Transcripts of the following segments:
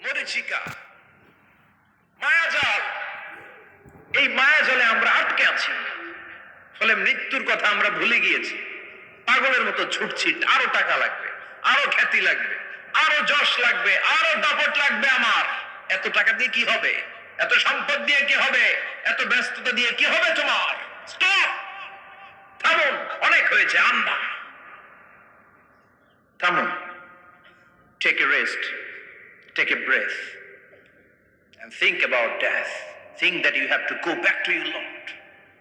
মরীচিকা, মায়াজাল। এই মায়াজালে আমরা আটকে আছি, ফলে মৃত্যুর কথা আমরা ভুলে গিয়েছি। পাগলের মতো ছুটছি, আরো টাকা লাগবে, আরো খ্যাতি লাগবে, আরো যশ লাগবে, আরো দাপট লাগবে। আমার এত টাকা দিয়ে কি হবে? এত সম্পদ দিয়ে কি হবে? এত ব্যস্ততা দিয়ে কি হবে তোমার? স্টপ, থামুন, অনেক হয়েছে। আম্মা, থামুন। Take a rest, take a breath, and think about death. Think that you have to go back to your Lord.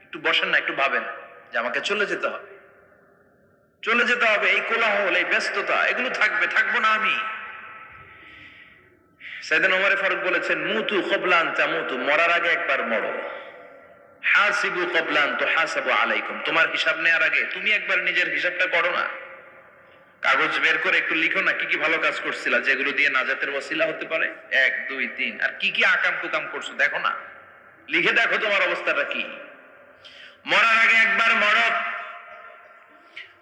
একটু বসেন না, একটু ভাবেন যে আমাকে চলে যেতে হবে, চলে যেতে হবে। এই কোলাহল, এই ব্যস্ততা, এগুলো থাকবে, থাকবো না আমি। সাইয়েদনা ওমর ফারুক বলেছেন, মুতু ক্বাবলা আন তামুতু, মরার আগে একবার মরো। হাসিবু ক্বাবলা আন তুহাসাবু আলাইকুম, তোমার হিসাব নেওয়ার আগে তুমি একবার নিজের হিসাবটা করো না। কাগজ বের করে একটু লিখো না, কি কি ভালো কাজ করছিলা যেগুলো দিয়ে নাজাতের ওসিলা হতে পারে। 1 2 3, আর কি কি আকাম কুকাম করছো দেখো না, লিখে দেখো তোমার অবস্থাটা কি। মরার আগে একবার মরো।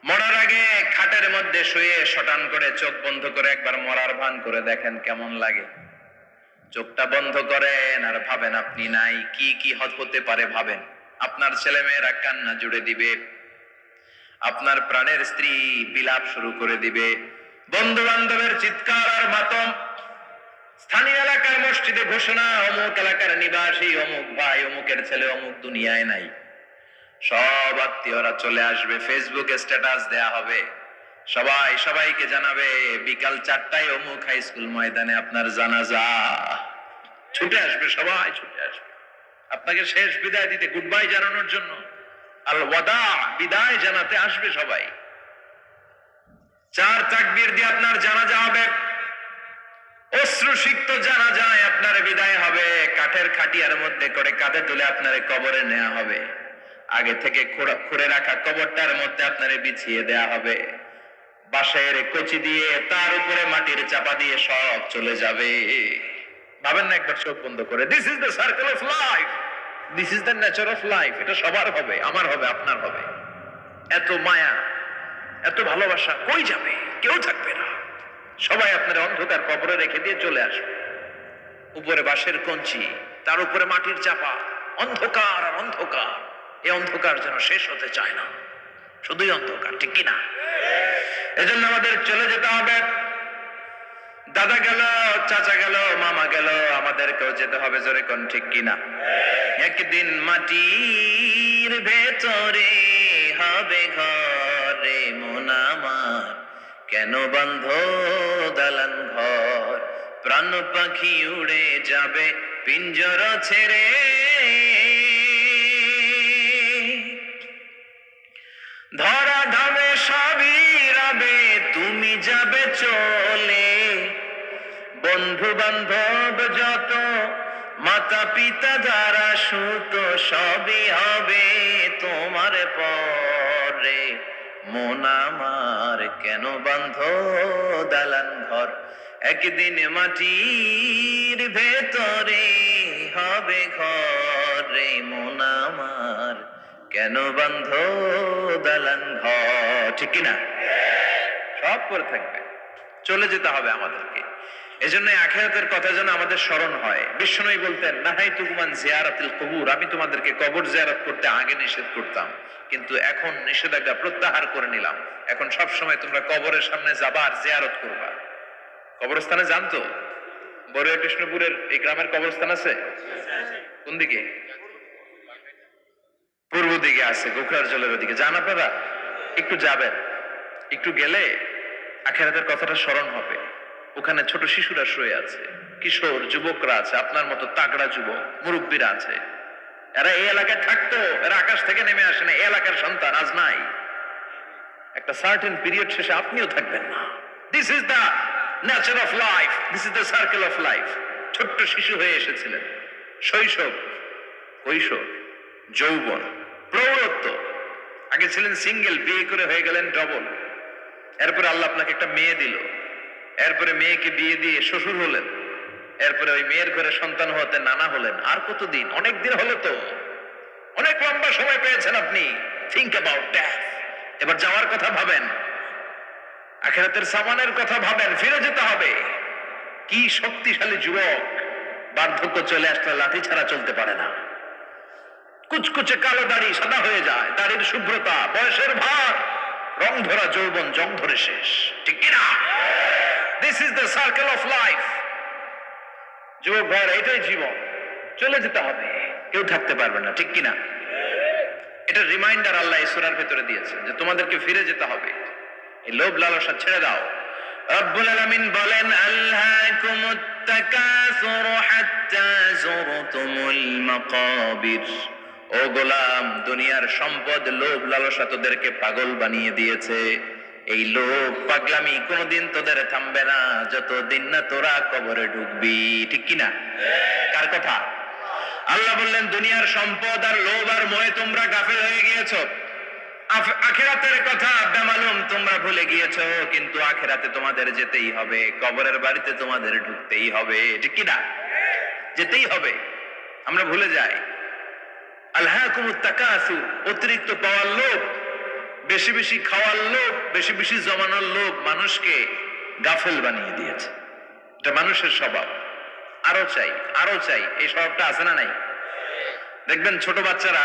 মরার আগে খাটের মধ্যে শুয়ে শটান করে চোখ বন্ধ করে একবার মরার ভান করে দেখেন কেমন লাগে। চোখটা বন্ধ করেন আর ভাবেন আপনি নাই, কি কি হতে পারে ভাবেন। আপনার ছেলে মেয়েরা কান্না জুড়ে দিবে, আপনার প্রাণের স্ত্রী বিলাপ শুরু করে দিবে, বন্ধু বান্ধবের চিৎকার আর মাতম, স্থানীয় এলাকার মসজিদে ঘোষণা, অমুক এলাকার নিবাসী অমুক ভাই অমুকের ছেলে অমুক দুনিয়ায় নাই। সব আত্মীয়রা চলে আসবে, ফেসবুকে স্ট্যাটাস দেয়া হবে, সবাই সবাইকে জানাবে বিকাল 4টায় অমুক হাই স্কুল ময়দানে আপনার জানাজা। ছুটে আসবে, সবাই ছুটে আসবে আপনাকে শেষ বিদায় দিতে, গুড বাই জানানোর জন্য। আল ওয়াদা, বিদায় জানাতে আসবে সবাই। 4 তাকবীর দিয়ে আপনার জানাজা হবে, অশ্রুসিক্ত জানাজায় আপনার বিদায় হবে। কাঠের খাটিয়ার মধ্যে করে কাঁধে তুলে আপনার কবরে নেওয়া হবে। আগে থেকে খুঁড়ে রাখা কবরটার মধ্যে আপনার বিছিয়ে দেয়া হবে। বাঁশের কচি দিয়ে তার উপরে মাটির চাপা দিয়ে সব চলে যাবে। ভাবেন না একবার চোখ বন্ধ করে, this is the circle of life, this is the nature of life. এটা সবার হবে, আমার হবে, আপনার হবে। এত মায়া, এত ভালোবাসা কই যাবে? কেউ থাকবে না, সবাই আপনার অন্ধকার কবরে রেখে দিয়ে চলে আসবে। উপরে বাঁশের কঞ্চি, তার উপরে মাটির চাপা, অন্ধকার আর অন্ধকার। এই অন্ধকার যেন শেষ হতে চায় না, শুধুই অন্ধকার, ঠিক কিনা? এজন্য আমাদের চলে যেতে হবে। দাদা গেল, চাচা গেল, মামা গেল, আমাদেরকেও যেতে হবে, জোরে কোন ঠিক কিনা? একদিন মাটির ভেতরে হবে ঘরে মন আমার, কেন বন্ধ দালান ঘর, প্রাণ পাখি উড়ে যাবে পিঞ্জর ছেড়ে। ধরা ধামে সবই রবে, তুমি যাবে চলে। বন্ধু বান্ধব যত, মাতা পিতা যারা সুত, সবই হবে তোমার পরে। মন আমার কেন বন্ধ দালান ঘর, একদিন মাটির ভেতরে হবে ঘরে মন আমার, কেন বন্ধ দালান ঘর, ঠিক কিনা? সব পরে থাকবে, চলে যেতে হবে আমাদেরকে। এজন্য আখিরাতের কথা যেন আমাদের স্মরণ হয়। বিশ্বনবী বলতেন, নাহাইতুকুম আন জিয়ারাতিল কুবুর, আমি তোমাদেরকে কবর জিয়ারত করতে আগে নিষেধ করতাম, কিন্তু এখন নিষেধাজ্ঞা প্রত্যাহার করে নিলাম। এখন সব সময় তোমরা কবরের সামনে যাবা আর জিয়ারত করবা। কবরস্থানে জানতো বড়ুয়া কৃষ্ণপুরের এই গ্রামের কবরস্থান আছে কোন দিকে? পূর্ব দিকে আছে, গোখরার জলের ওদিকে। যান আপনারা, একটু যাবেন, একটু গেলে আখিরাতের কথাটা স্মরণ হবে। ওখানে ছোট শিশুরা শুয়ে আছে, কিশোর যুবকরা আছে, আপনার মতো তাগড়া যুবক, মুরব্বীরা আছে। এরা এই এলাকায় থাকতো, এরা আকাশ থেকে নেমে আসে না, এই এলাকার সন্তান আজ নাই। একটা সার্টেন পিরিয়ড শেষে আপনিও থাকবেন না। This is the nature of life, this is the circle of life. ছোট্ট শিশু হয়ে এসেছিলেন, শৈশব, কৈশোর, যৌবন, প্রৌঢ়ত্ব। আগে ছিলেন সিঙ্গেল, বিয়ে করে হয়ে গেলেন ডবল। এরপরে আল্লাহ আপনাকে একটা মেয়ে দিল, এরপরে মেয়েকে বিয়ে দিয়ে শ্বশুর হলেন, এরপরে ওই মেয়ের ঘরে সন্তান হতে নানা হলেন। আর কতদিন? অনেক দিন হলো তো, অনেক লম্বা সময় পেয়েছেন আপনি। Think about death. এবার যাওয়ার কথা ভাবেন, আখিরাতের সামানের কথা ভাবেন, ফিরে যেতে হবে। কি শক্তিশালী যুবক, বার্ধক্য চলে আসলে লাঠি ছাড়া চলতে পারে না। কুচকুচে কালো দাড়ি সাদা হয়ে যায়, দাড়ির শুভ্রতা, বয়সের ভার, রং ধরা যৌবন জং ধরে শেষ, ঠিক কিনা? This is the circle of life. যুবক ভাইয়ের এটাই জীবন, চলে যেতে হবে, কেউ থাকতে পারবে না, ঠিক কিনা? এটা রিমাইন্ডার আল্লাহ এই সূরার ভেতরে দিয়েছেন যে তোমাদেরকে ফিরে যেতে হবে, এই লোভ লালসা ছেড়ে দাও। রব্বুল আলামিন বলেন আল্হাকুমুত তাকাসুর হাত্তা যুরতুমুল মাকাবির। ও গোলাম, দুনিয়ার সম্পদ লোভ লালসা তোদেরকে পাগল বানিয়ে দিয়েছে। এই লোভ পাগলামি কোনোদিন তোদের থামবে না যতদিন না তোরা কবরে ঢুকবি, ঠিক কিনা? কার কথা? আল্লাহ বললেন দুনিয়ার সম্পদ আর লোভ আর মোহে তোমরা গাফেল হয়ে গিয়েছো। আখিরাতের কথা বেমালুম তোমরা ভুলে গিয়েছো, কিন্তু আখিরাতে তোমাদের যেতেই হবে, কবরের বাড়িতে তোমাদের ঢুকতেই হবে, ঠিক কিনা? যেতেই হবে, আমরা ভুলে যাই। আলহাকুমুত তাকাসুর, অতিরিক্ত পাওয়ার লোভ, বেশি বেশি খাওয়ার লোভ, বেশি বেশি জমানোর লোভ মানুষকে গাফেল বানিয়ে দিয়েছে। এটা মানুষের স্বভাব, আরো চাই আরো চাই, এই স্বভাবটা আছে না নাই? দেখবেন ছোট বাচ্চারা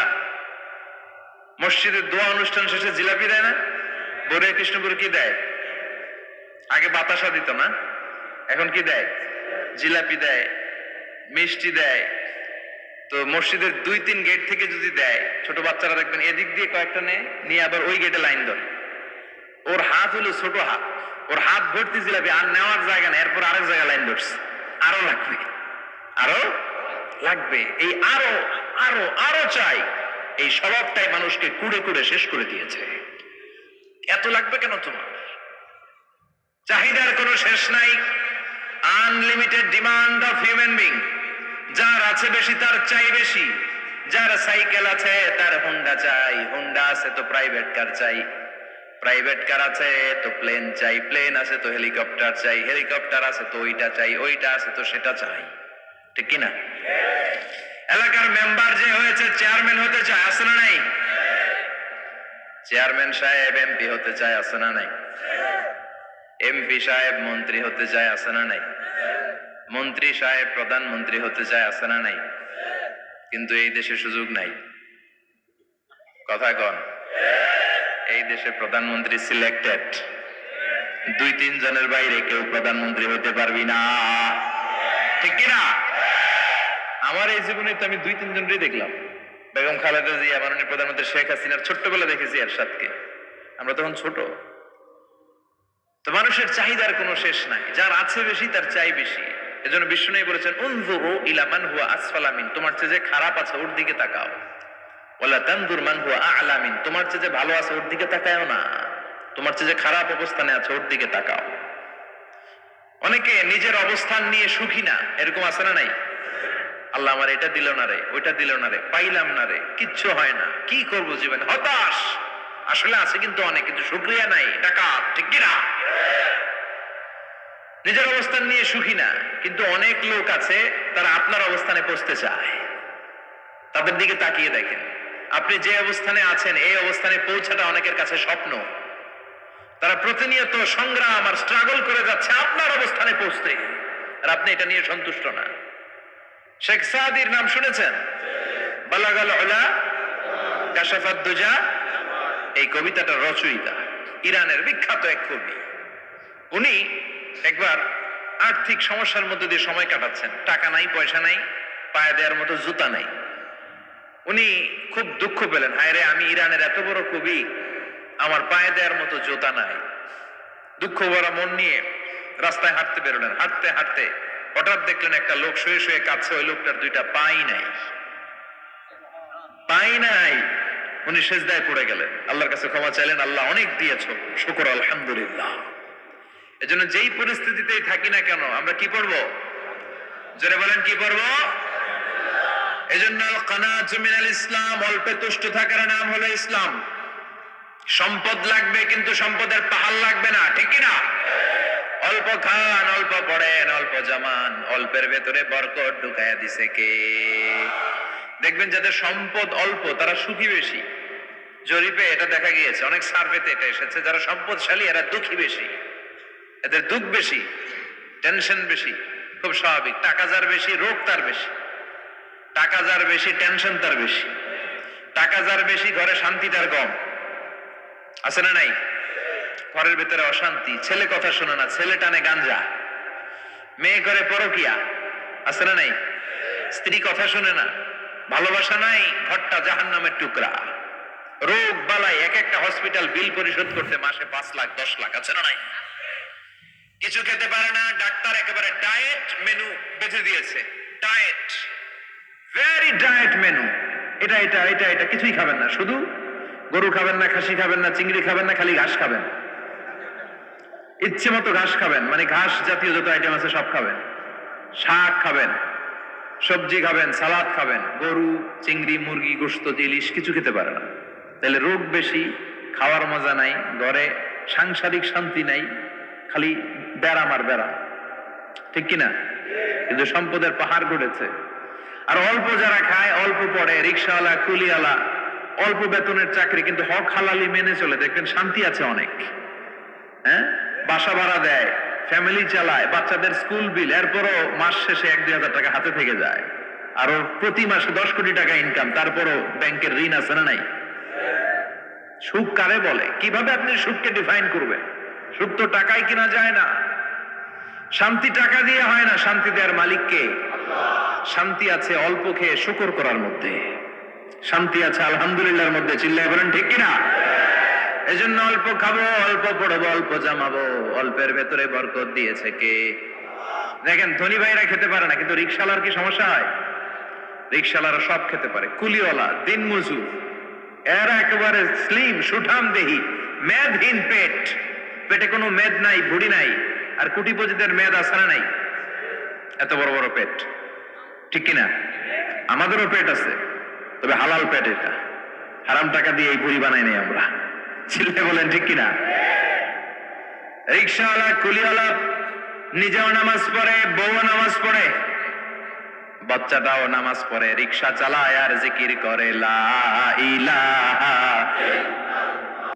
মসজিদের দোয়া অনুষ্ঠান শেষে জিলাপি দেয় না? বরে কৃষ্ণপুর কি দেয়? আগে বাতাসা দিত না, এখন কি দেয়? জিলাপি দেয়, মিষ্টি দেয়। তো মসজিদের 2-3 গেট থেকে যদি দেয়, ছোট বাচ্চারা দেখবেন এদিক দিয়ে কয়েকটা নিয়ে আবার ওই গেটে লাইন ধরে। ওর হাত হলো ছোট হাত, ওর হাত ভর্তি জিলাপি, আর নেওয়ার জায়গা নেই, এরপর আরেক জায়গায় লাইন ধরছে, আরো লাগবে আরো লাগবে, এই আরো আরো আরো চাই, এই স্বভাবটাই মানুষকে কুড়ে কুড়ে শেষ করে দিয়েছে। এত লাগবে কেন তোমার? চাহিদার কোনো শেষ নাই, unlimited demand of human being. যার আছে বেশি তার চাই বেশি, যার সাইকেল আছে তার হুন্ডা চাই, হুন্ডা আছে তো প্রাইভেট কার চাই, প্রাইভেট কার আছে তো প্লেন চাই, প্লেন আছে তো হেলিকপ্টার চাই, হেলিকপ্টার আছে তো ওইটা চাই, ওইটা আছে তো সেটা চাই, ঠিক কিনা? এলাকার মেম্বার যে হয়েছে চেয়ারম্যান হতে চায়, আছে না নাই? চেয়ারম্যান সাহেব এমপি হতে চায়, আছে না নাই? এমপি সাহেব মন্ত্রী হতে চায়, আছে না নাই? মন্ত্রী সাহেব প্রধানমন্ত্রী হতে চায়, আছে না নাই? কিন্তু এই দেশে সুযোগ নাই, কথা কন। এই দেশে প্রধানমন্ত্রী সিলেক্টেড, 2-3 জনের বাইরে কেউ প্রধানমন্ত্রী হতে পারবি না, ঠিক কিনা? আমার এই জীবনে তো আমি 2-3 জনই দেখলাম। বেগম খালেদা জিয়া, মাননীয় প্রধানমন্ত্রী শেখ হাসিনার ছোট্টবেলা দেখেছি এরশাদকে, আমরা তখন ছোট। তো মানুষের চাহিদার কোনো শেষ নাই, যার আছে বেশি তার চাই বেশি। এজন্য বিষ্ণু বলেছেন উনজুরু ইলা মান হুয়া আসফালা মিন, তোমার চেয়ে যে খারাপ আছে ওর দিকে তাকাও। ওয়ালা তানজুর মান হুয়া আ'লা মিন, তোমার চেয়ে যে ভালো আছে ওর দিকে তাকাও না, তোমার চেয়ে যে খারাপ অবস্থানে আছে ওর দিকে তাকাও। অনেকে নিজের অবস্থান নিয়ে সুখী না, এরকম আছে না নাই? আল্লাহ আমার এটা দিল না রে, ওইটা দিল না রে, পাইলাম না রে, কিচ্ছু হয় না, কি করবো জীবনে, হতাশ। আসলে আছে কিন্তু অনেক, কিন্তু শুকরিয়া নাই, টাকা, ঠিক কিনা? নিজের অবস্থান নিয়ে সুখী না, কিন্তু অনেক লোক আছে তারা আপনার অবস্থানে পৌঁছতে চায়। তাদের দিকে তাকিয়ে দেখেন, আপনি যে অবস্থানে আছেন এই অবস্থানে পৌঁছাটা অনেকের কাছে স্বপ্ন। তারা প্রতিনিয়ত সংগ্রাম আর স্ট্রাগল করে যাচ্ছে আপনার অবস্থানে পৌঁছতে, আর আপনি এটা নিয়ে সন্তুষ্ট না। শেখ সাদির নাম শুনেছেন? বালাগাল উলা কাশাফাত দুজা, এই কবিতাটার রচয়িতা, ইরানের বিখ্যাত এক কবি। উনি একবার আর্থিক সমস্যার মধ্যে দিয়ে সময় কাটাচ্ছেন, টাকা নাই, পয়সা নাই, পায়ে দেওয়ার মতো জুতা নাই। উনি খুব দুঃখ পেলেন, হায় রে, আমি ইরানের এত বড় কবি, আমার পায়ে দেওয়ার মতো জুতা নাই। দুঃখ ভরা মন নিয়ে রাস্তায় হাঁটতে বেরোলেন। হাঁটতে হাঁটতে হঠাৎ দেখলেন একটা লোক শুয়ে শুয়ে কাঁদছে, ওই লোকটার 2টা পাই নাই, পাই নাই। উনি সেজদায় পড়ে গেলেন, আল্লাহর কাছে ক্ষমা চাইলেন, আল্লাহ অনেক দিয়েছো, শুকর আলহামদুলিল্লাহ। এজন্য যেই পরিস্থিতিতেই থাকি না কেন আমরা কি পড়বো? জোরে বলেন, কি পড়বো? এজন্য কানাতু মিনাল ইসলাম, অল্পে তুষ্ট থাকার নাম হলো ইসলাম। সম্পদ লাগবে কিন্তু সম্পদের পাহাড় লাগবে না, ঠিক কিনা? অল্প খান, অল্প পড়েন, অল্প জমান, অল্পের ভেতরে বরকত ঢুকায়া দিছে কে? দেখবেন যাদের সম্পদ অল্প তারা সুখী বেশি। জরিপে এটা দেখা গিয়েছে, অনেক সার্ভেতে এটা এসেছে, যারা সম্পদশালী এরা দুঃখী বেশি, এদের দুঃখ বেশি। টেনশন বেশি, খুব স্বাভাবিক। টাকা যার বেশি, রোগ তার বেশি। টাকা যার বেশি, টেনশন তার বেশি। টাকা যার বেশি, ঘরে শান্তি তার কম। আছে না নাই? ঘরের ভেতরে অশান্তি, ছেলে কথা শোনে না, ছেলে টানে গাঞ্জা, মেয়ে করে পরকিয়া। আছে না নাই? স্ত্রী কথা শোনে না, ভালোবাসা নাই, ঘরটা জাহান্নামের টুকরা। রোগ বালাই, এক একটা হসপিটাল বিল পরিশোধ করতে মাসে 5 লাখ 10 লাখ। আছে না নাই? কিছু খেতে পারে না, ডাক্তার একেবারে ডায়েট মেনু বেঁধে দিয়েছে। Diet, very diet menu. এটা এটা এটা এটা কিছুই খাবেন না, শুধু গরু খাবেন না, খাসি খাবেন না, চিংড়ি খাবেন না, খালি ঘাস খাবেন। ইচ্ছে মতো ঘাস খাবেন, মানে ঘাস জাতীয় যত আইটেম আছে সব খাবেন। শাক খাবেন, সবজি খাবেন, সালাদ খাবেন। গরু, চিংড়ি, মুরগি, গোশত, ইলিশ কিছু খেতে পারে না। তাহলে রোগ বেশি, খাওয়ার মজা নাই, ঘরে সাংসারিক শান্তি নাই, খালি বেড়াম আর বেড়াম। ঠিক কিনা? কিন্তু সম্পদের পাহাড় গড়েছে। আর অল্প যারা খায়, অল্প পড়ে, রিক্সাওয়ালা, কুলিওয়ালা, অল্প বেতনের চাকরি, কিন্তু হক হালালি মেনে চলে, দেখবেন শান্তি আছে অনেক। হ্যাঁ, বাসা ভাড়া দেয়, ফ্যামিলি চালায়, বাচ্চাদের স্কুল বিল, এরপরও মাস শেষে 1-2 হাজার টাকা হাতে থেকে যায়। আরো প্রতি মাসে 10 কোটি টাকা ইনকাম, তারপরও ব্যাংকের ঋণ আছে না নাই? সুখ কারে বলে? কিভাবে আপনি সুখকে ডিফাইন করবেন? সুখ তো টাকায় কিনা যায় না। শান্তি টাকা দিয়ে হয় না, শান্তি দেওয়ার মালিক কে? শান্তি আছে অল্প খেয়ে শুকর করার মধ্যে, শান্তি আছে আলহামদুলিল্লাহর মধ্যে। চিল্লায় বলেন ঠিক কিনা? এজন্য অল্প খাবো, অল্প পড়বো, অল্প জামাবো, অল্পের ভেতরে বরকত দিয়েছে কে? দেখেন, ধনী ভাইরা খেতে পারে না, কিন্তু রিক্সাওয়ালার কি সমস্যা হয়? রিক্সাওয়ালারা সব খেতে পারে। কুলিওয়ালা, দিন মজুর, এরা একেবারে স্লিম সুঠাম দেহি, মেদহীন পেট, পেটে কোনো মেদ নাই, ভুড়ি নাই। আর কোটিপতিদের মেদ আছে না নাই? এত বড় বড় পেট। ঠিক কিনা? আমাদেরও পেট আছে, তবে হালাল পেট। এটা হারাম টাকা দিয়ে এই ভুড়ি বানাই নাই আমরা। ছেলে বলেন ঠিক কিনা? রিক্সাওয়ালা, কুলিওয়ালা নিজেও নামাজ পড়ে, বউ নামাজ পড়ে, বাচ্চাটাও নামাজ পড়ে, রিক্সা চালায় আর জিকির করে লা ইলাহা